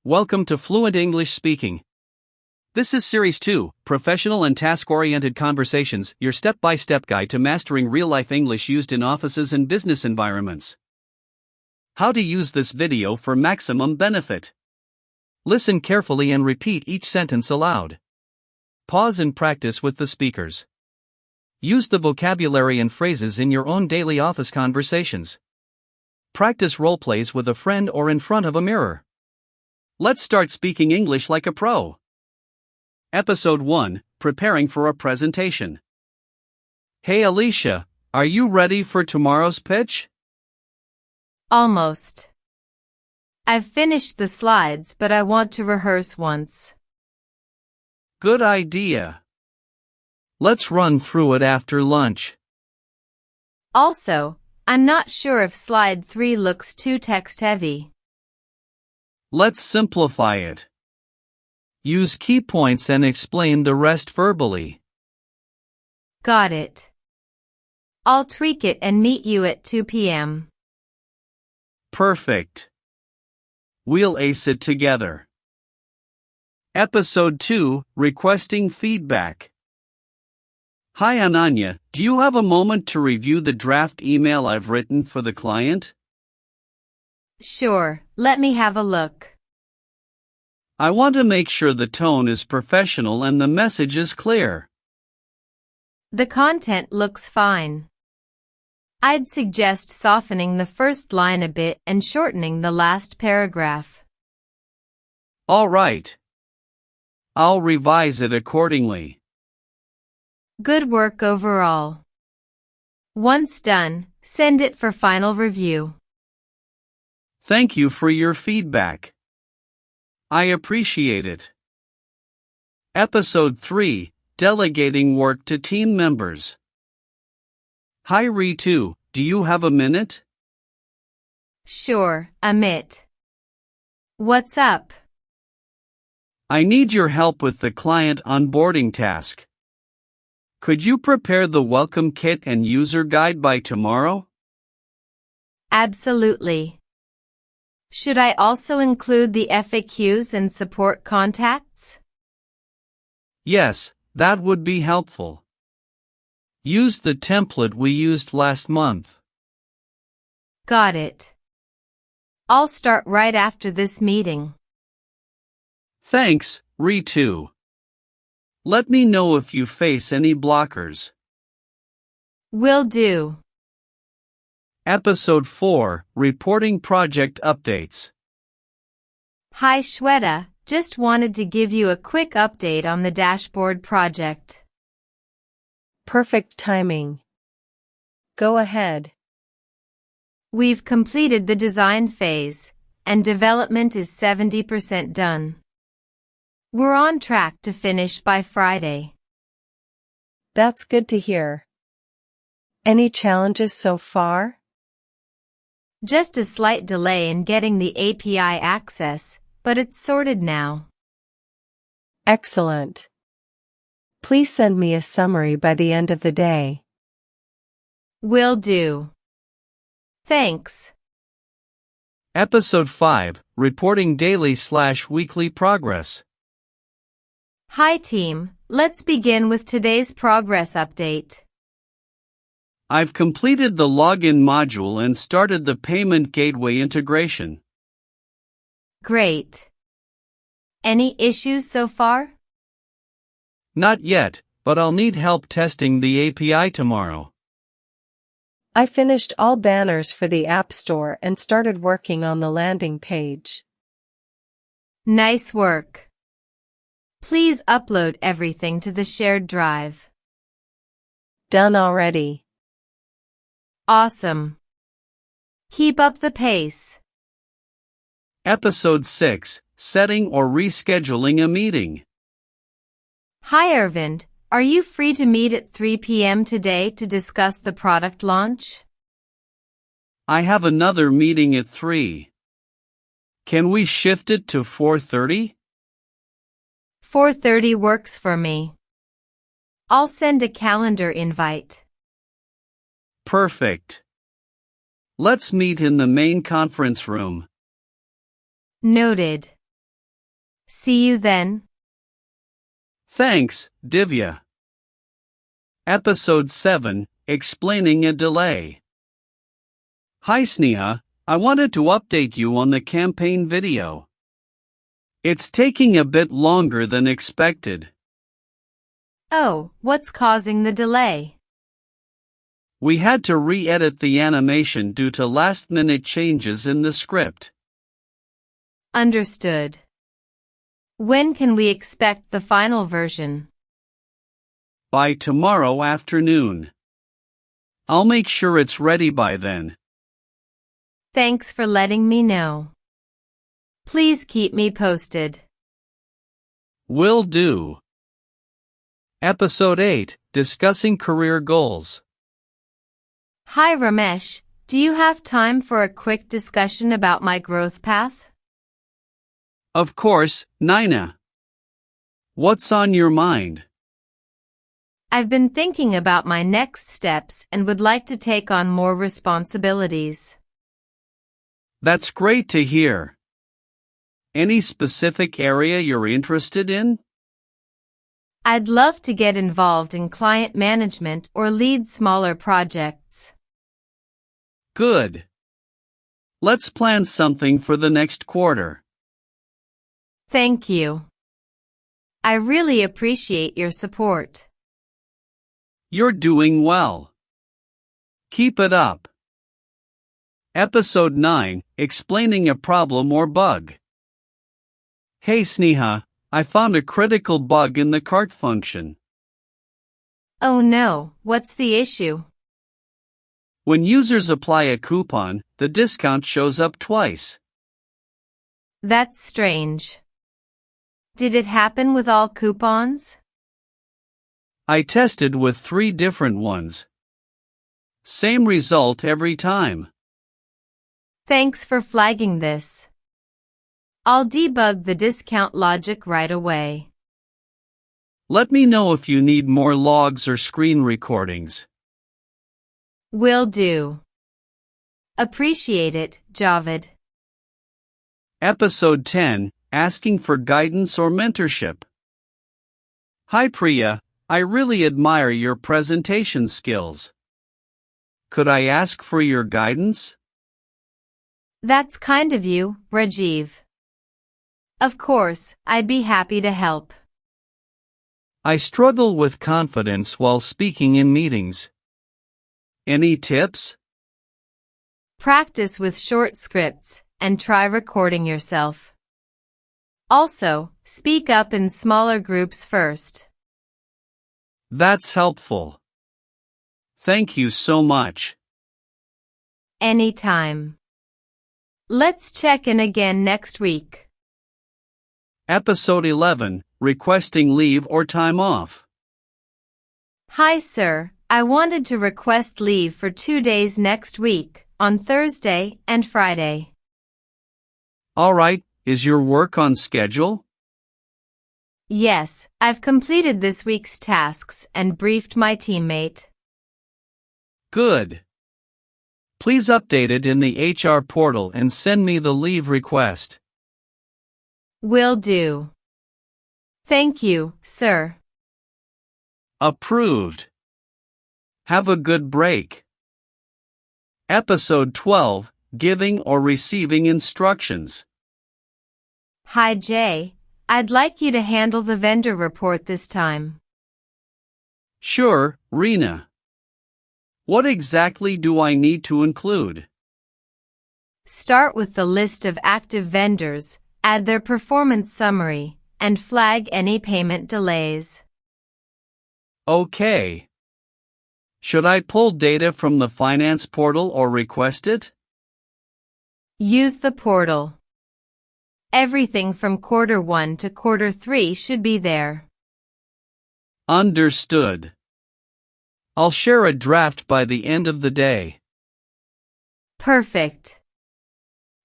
Welcome to Fluent English Speaking. This is Series 2, Professional and Task-Oriented Conversations, your step-by-step guide to mastering real-life English used in offices and business environments. How to use this video for maximum benefit. Listen carefully and repeat each sentence aloud. Pause and practice with the speakers. Use the vocabulary and phrases in your own daily office conversations. Practice roleplays with a friend or in front of a mirror. Let's start speaking English like a pro. Episode 1, Preparing for a Presentation. Hey Alicia, are you ready for tomorrow's pitch? Almost. I've finished the slides, but I want to rehearse once. Good idea. Let's run through it after lunch. Also, I'm not sure if slide 3 looks too text-heavy. Let's simplify it. Use key points and explain the rest verbally. Got it. I'll tweak it and meet you at 2 p.m. Perfect. We'll ace it together. Episode 2, Requesting Feedback. Hi Ananya, do you have a moment to review the draft email I've written for the client? Sure, let me have a look. I want to make sure the tone is professional and the message is clear. The content looks fine. I'd suggest softening the first line a bit and shortening the last paragraph. All right. I'll revise it accordingly. Good work overall. Once done, send it for final review. Thank you for your feedback. I appreciate it. Episode 3, Delegating Work to Team Members. Hi Ritu, do you have a minute? Sure, Amit. What's up? I need your help with the client onboarding task. Could you prepare the welcome kit and user guide by tomorrow? Absolutely. Should I also include the FAQs and support contacts? Yes, that would be helpful. Use the template we used last month. Got it. I'll start right after this meeting. Thanks, Ritu. Let me know if you face any blockers. Will do. Episode 4, Reporting Project Updates. Hi Shweta, just wanted to give you a quick update on the dashboard project. Perfect timing. Go ahead. We've completed the design phase, and development is 70% done. We're on track to finish by Friday. That's good to hear. Any challenges so far? Just a slight delay in getting the API access, but it's sorted now. Excellent. Please send me a summary by the end of the day. Will do. Thanks. Episode 5, Reporting Daily/Weekly Progress. Hi team, let's begin with today's progress update. I've completed the login module and started the payment gateway integration. Great. Any issues so far? Not yet, but I'll need help testing the API tomorrow. I finished all banners for the App Store and started working on the landing page. Nice work. Please upload everything to the shared drive. Done already. Awesome. Keep up the pace. Episode 6, Setting or Rescheduling a Meeting. Hi Arvind, are you free to meet at 3 p.m. today to discuss the product launch? I have another meeting at 3. Can we shift it to 4:30? 4:30 works for me. I'll send a calendar invite. Perfect. Let's meet in the main conference room. Noted. See you then. Thanks, Divya. Episode 7, Explaining a Delay. Hi Sneha, I wanted to update you on the campaign video. It's taking a bit longer than expected. Oh, what's causing the delay? We had to re-edit the animation due to last-minute changes in the script. Understood. When can we expect the final version? By tomorrow afternoon. I'll make sure it's ready by then. Thanks for letting me know. Please keep me posted. Will do. Episode 8, Discussing Career Goals. Hi Ramesh, do you have time for a quick discussion about my growth path? Of course, Nina. What's on your mind? I've been thinking about my next steps and would like to take on more responsibilities. That's great to hear. Any specific area you're interested in? I'd love to get involved in client management or lead smaller projects. Good. Let's plan something for the next quarter. Thank you. I really appreciate your support. You're doing well. Keep it up. Episode 9, Explaining a Problem or Bug. Hey Sneha, I found a critical bug in the cart function. Oh no, what's the issue? When users apply a coupon, the discount shows up twice. That's strange. Did it happen with all coupons? I tested with 3 different ones. Same result every time. Thanks for flagging this. I'll debug the discount logic right away. Let me know if you need more logs or screen recordings. Will do. Appreciate it, Javed. Episode 10, Asking for Guidance or Mentorship. Hi Priya, I really admire your presentation skills. Could I ask for your guidance? That's kind of you, Rajiv. Of course, I'd be happy to help. I struggle with confidence while speaking in meetings. Any tips? Practice with short scripts and try recording yourself. Also, speak up in smaller groups first. That's helpful. Thank you so much. Anytime. Let's check in again next week. Episode 11, Requesting Leave or Time Off. Hi sir, I wanted to request leave for 2 days next week, on Thursday and Friday. Alright, is your work on schedule? Yes, I've completed this week's tasks and briefed my teammate. Good. Please update it in the HR portal and send me the leave request. Will do. Thank you, sir. Approved. Have a good break. Episode 12, Giving or Receiving Instructions. Hi Jay, I'd like you to handle the vendor report this time. Sure, Rena. What exactly do I need to include? Start with the list of active vendors, add their performance summary, and flag any payment delays. Okay. Should I pull data from the finance portal or request it? Use the portal. Everything from quarter 1 to quarter 3 should be there. Understood. I'll share a draft by the end of the day. Perfect.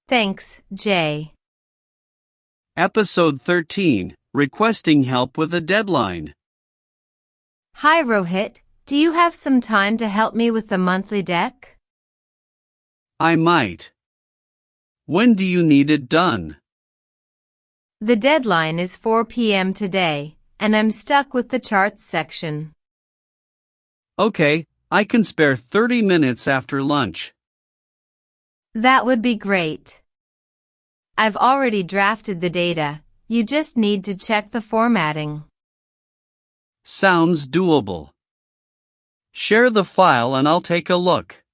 Thanks, Jay. Episode 13, Requesting Help with a Deadline. Hi Rohit, do you have some time to help me with the monthly deck? I might. When do you need it done? The deadline is 4 p.m. today, and I'm stuck with the charts section. Okay, I can spare 30 minutes after lunch. That would be great. I've already drafted the data, you just need to check the formatting. Sounds doable. Share the file and I'll take a look.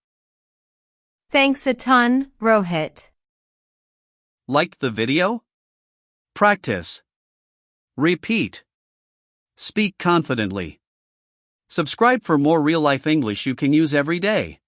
Thanks a ton, Rohit. Like the video? Practice. Repeat. Speak confidently. Subscribe for more real-life English you can use every day.